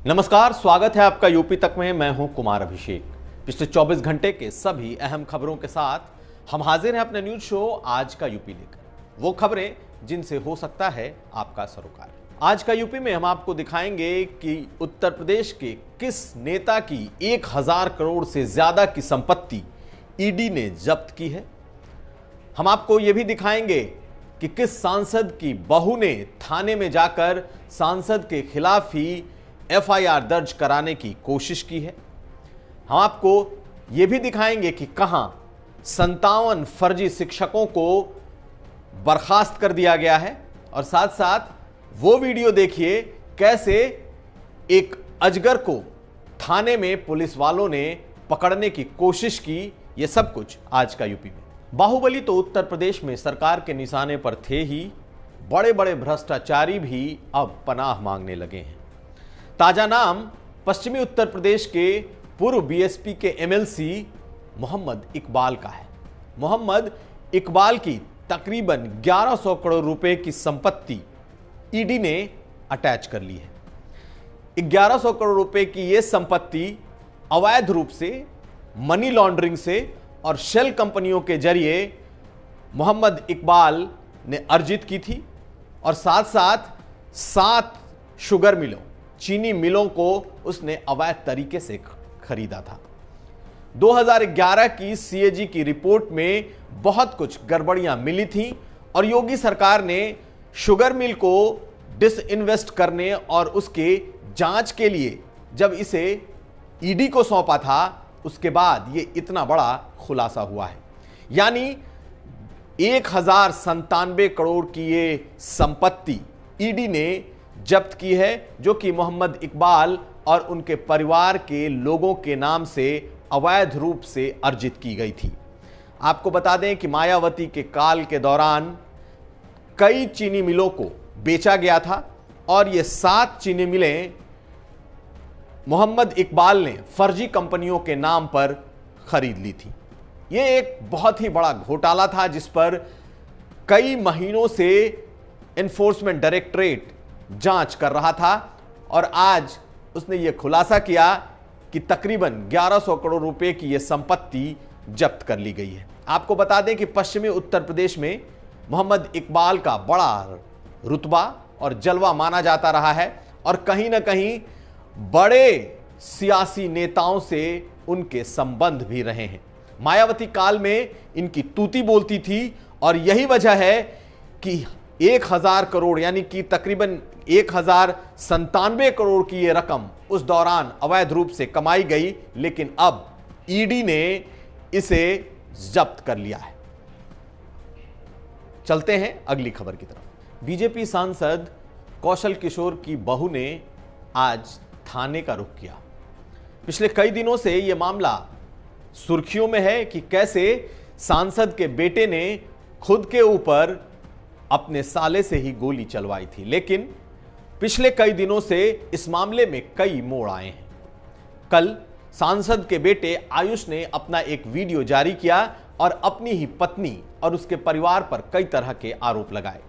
नमस्कार, स्वागत है आपका यूपी तक में। मैं हूं कुमार अभिषेक। पिछले 24 घंटे के सभी अहम खबरों के साथ हम हाजिर हैं अपने न्यूज शो आज का यूपी लेकर। वो खबरें जिनसे हो सकता है आपका सरोकार। आज का यूपी में हम आपको दिखाएंगे कि उत्तर प्रदेश के किस नेता की 1000 करोड़ से ज्यादा की संपत्ति ईडी ने जब्त की है। हम आपको यह भी दिखाएंगे कि किस सांसद की बहू ने थाने में जाकर सांसद के खिलाफ ही एफआईआर दर्ज कराने की कोशिश की है। हम आपको यह भी दिखाएंगे कि कहां 57 फर्जी शिक्षकों को बर्खास्त कर दिया गया है और साथ साथ वो वीडियो देखिए कैसे एक अजगर को थाने में पुलिस वालों ने पकड़ने की कोशिश की। यह सब कुछ आज का यूपी में। बाहुबली तो उत्तर प्रदेश में सरकार के निशाने पर थे ही, बड़े बड़े भ्रष्टाचारी भी अब पनाह मांगने लगे हैं। ताजा नाम पश्चिमी उत्तर प्रदेश के पूर्व बीएसपी के एमएलसी मोहम्मद इकबाल का है। मोहम्मद इकबाल की तकरीबन 1100 करोड़ रुपए की संपत्ति ईडी ने अटैच कर ली है। 1100 करोड़ रुपए की यह संपत्ति अवैध रूप से, मनी लॉन्ड्रिंग से और शेल कंपनियों के जरिए मोहम्मद इकबाल ने अर्जित की थी और साथ साथ 7 शुगर मिलों, चीनी मिलों को उसने अवैध तरीके से खरीदा था। 2011 की सीएजी की रिपोर्ट में बहुत कुछ गड़बड़ियां मिली थी और योगी सरकार ने शुगर मिल को डिसइन्वेस्ट करने और उसके जांच के लिए जब इसे ईडी को सौंपा था, उसके बाद यह इतना बड़ा खुलासा हुआ है। यानी 1097 करोड़ की ये संपत्ति ईडी ने जब्त की है, जो कि मोहम्मद इकबाल और उनके परिवार के लोगों के नाम से अवैध रूप से अर्जित की गई थी। आपको बता दें कि मायावती के काल के दौरान कई चीनी मिलों को बेचा गया था और ये 7 चीनी मिलें मोहम्मद इकबाल ने फर्जी कंपनियों के नाम पर खरीद ली थी। यह एक बहुत ही बड़ा घोटाला था जिस पर कई महीनों से एनफोर्समेंट डायरेक्टरेट जांच कर रहा था और आज उसने यह खुलासा किया कि तकरीबन 1100 करोड़ रुपए की यह संपत्ति जब्त कर ली गई है। आपको बता दें कि पश्चिमी उत्तर प्रदेश में मोहम्मद इकबाल का बड़ा रुतबा और जलवा माना जाता रहा है और कहीं ना कहीं बड़े सियासी नेताओं से उनके संबंध भी रहे हैं। मायावती काल में इनकी तूती बोलती थी और यही वजह है कि 1000 करोड़ यानी कि तकरीबन 1097 करोड़ की यह रकम उस दौरान अवैध रूप से कमाई गई, लेकिन अब ईडी ने इसे जब्त कर लिया है। चलते हैं अगली खबर की तरफ। बीजेपी सांसद कौशल किशोर की बहू ने आज थाने का रुख किया। पिछले कई दिनों से यह मामला सुर्खियों में है कि कैसे सांसद के बेटे ने खुद के ऊपर अपने साले से ही गोली चलवाई थी, लेकिन पिछले कई दिनों से इस मामले में कई मोड़ आए हैं। कल सांसद के बेटे आयुष ने अपना एक वीडियो जारी किया और अपनी ही पत्नी और उसके परिवार पर कई तरह के आरोप लगाए।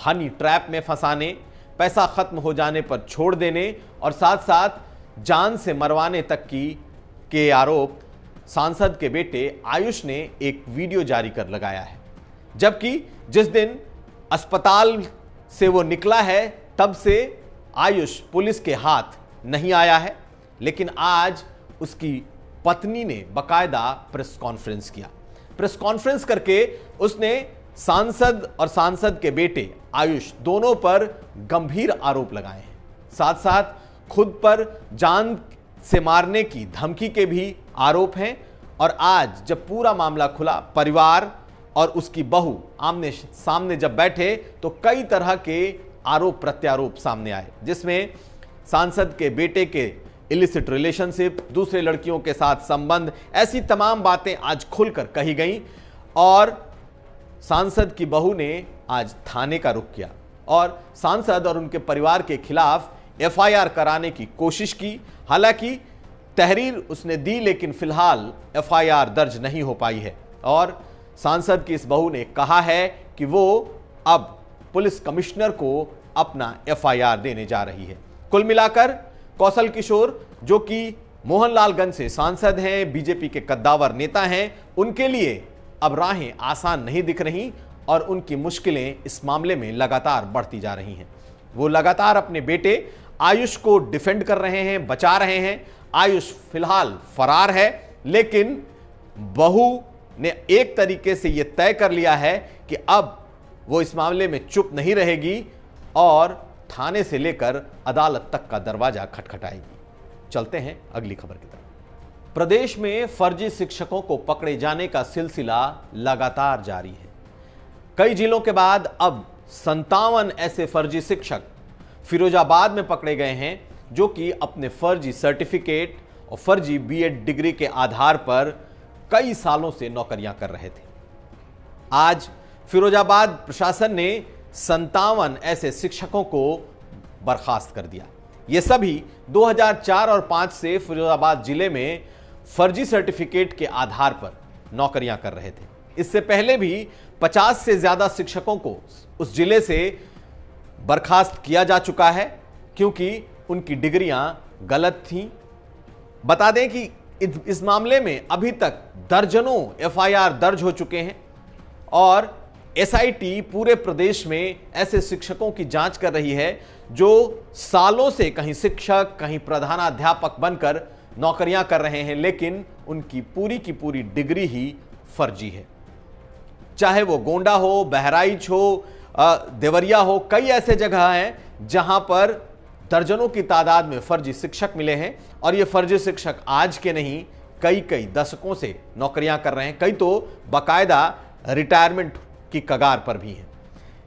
हनी ट्रैप में फंसाने, पैसा खत्म हो जाने पर छोड़ देने और साथ साथ जान से मरवाने तक के आरोप सांसद के बेटे आयुष ने एक वीडियो जारी कर लगाया है। जबकि जिस दिन अस्पताल से वो निकला है तब से आयुष पुलिस के हाथ नहीं आया है, लेकिन आज उसकी पत्नी ने बकायदा प्रेस कॉन्फ्रेंस किया। प्रेस कॉन्फ्रेंस करके उसने सांसद और सांसद के बेटे आयुष दोनों पर गंभीर आरोप लगाए हैं। साथ साथ खुद पर जान से मारने की धमकी के भी आरोप हैं और आज जब पूरा मामला खुला, परिवार और उसकी बहू आमने सामने जब बैठे तो कई तरह के आरोप प्रत्यारोप सामने आए, जिसमें सांसद के बेटे के इलिसिट रिलेशनशिप, दूसरे लड़कियों के साथ संबंध, ऐसी तमाम बातें आज खुलकर कही गई और सांसद की बहू ने आज थाने का रुख किया और सांसद और उनके परिवार के खिलाफ एफआईआर कराने की कोशिश की। हालांकि तहरीर उसने दी, लेकिन फिलहाल एफआईआर दर्ज नहीं हो पाई है और सांसद की इस बहू ने कहा है कि वो अब पुलिस कमिश्नर को अपना एफआईआर देने जा रही है। कुल मिलाकर कौशल किशोर जो कि मोहनलालगंज से सांसद हैं, बीजेपी के कद्दावर नेता हैं, उनके लिए अब राहें आसान नहीं दिख रही और उनकी मुश्किलें इस मामले में लगातार बढ़ती जा रही हैं। वो लगातार अपने बेटे आयुष को डिफेंड कर रहे हैं, बचा रहे हैं। आयुष फिलहाल फरार है, लेकिन बहू ने एक तरीके से यह तय कर लिया है कि अब वो इस मामले में चुप नहीं रहेगी और थाने से लेकर अदालत तक का दरवाजा खटखटाएगी। चलते हैं अगली खबर की तरफ। प्रदेश में फर्जी शिक्षकों को पकड़े जाने का सिलसिला लगातार जारी है। कई जिलों के बाद अब 57 ऐसे फर्जी शिक्षक फिरोजाबाद में पकड़े गए हैं जो कि अपने फर्जी सर्टिफिकेट और फर्जी बीएड डिग्री के आधार पर कई सालों से नौकरियां कर रहे थे। आज फिरोजाबाद प्रशासन ने 57 ऐसे शिक्षकों को बर्खास्त कर दिया। ये सभी 2004 और 5 से फिरोजाबाद जिले में फर्जी सर्टिफिकेट के आधार पर नौकरियां कर रहे थे। इससे पहले भी 50 से ज्यादा शिक्षकों को उस जिले से बर्खास्त किया जा चुका है क्योंकि उनकी डिग्रियां गलत थीं। बता दें कि इस मामले में अभी तक दर्जनों एफआईआर दर्ज हो चुके हैं और एसआईटी पूरे प्रदेश में ऐसे शिक्षकों की जांच कर रही है जो सालों से कहीं शिक्षक, कहीं प्रधानाध्यापक बनकर नौकरियां कर रहे हैं, लेकिन उनकी पूरी की पूरी डिग्री ही फर्जी है। चाहे वो गोंडा हो, बहराइच हो, देवरिया हो, कई ऐसे जगह हैं जहां पर दर्जनों की तादाद में फर्जी शिक्षक मिले हैं और ये फर्जी शिक्षक आज के नहीं, कई दशकों से नौकरियां कर रहे हैं। कई तो बाकायदा रिटायरमेंट की कगार पर भी हैं।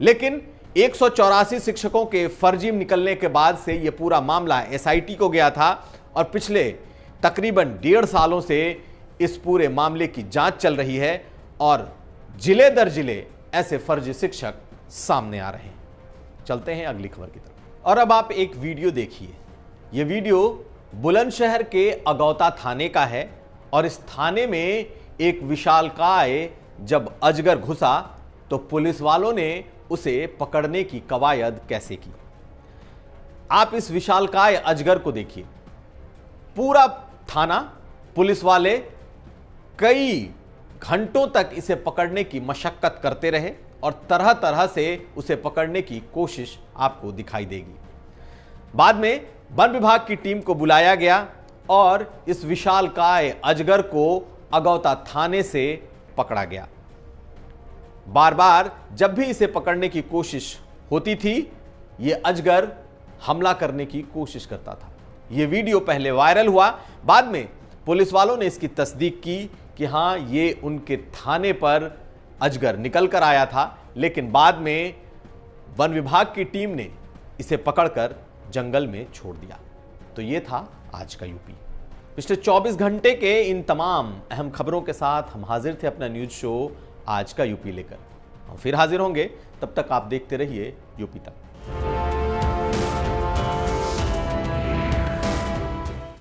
लेकिन 184 शिक्षकों के फर्जी निकलने के बाद से यह पूरा मामला एसआईटी को गया था और पिछले तकरीबन 1.5 सालों से इस पूरे मामले की जांच चल रही है और जिले दर जिले ऐसे फर्जी शिक्षक सामने आ रहे हैं। चलते हैं अगली खबर की तरफ। और अब आप एक वीडियो देखिए। यह वीडियो बुलंदशहर के अगौता थाने का है और इस थाने में एक विशालकाय जब अजगर घुसा तो पुलिस वालों ने उसे पकड़ने की कवायद कैसे की। आप इस विशालकाय अजगर को देखिए। पूरा थाना, पुलिस वाले कई घंटों तक इसे पकड़ने की मशक्कत करते रहे और तरह तरह से उसे पकड़ने की कोशिश आपको दिखाई देगी। बाद में वन विभाग की टीम को बुलाया गया और इस विशालकाय अजगर को अगौता थाने से पकड़ा गया। बार बार जब भी इसे पकड़ने की कोशिश होती थी, यह अजगर हमला करने की कोशिश करता था। यह वीडियो पहले वायरल हुआ, बाद में पुलिस वालों ने इसकी तस्दीक की कि हां, ये उनके थाने पर अजगर निकल कर आया था, लेकिन बाद में वन विभाग की टीम ने इसे पकड़कर जंगल में छोड़ दिया। तो ये था आज का यूपी। पिछले 24 घंटे के इन तमाम अहम खबरों के साथ हम हाजिर थे अपना न्यूज शो आज का यूपी लेकर। हम फिर हाजिर होंगे, तब तक आप देखते रहिए यूपी तक।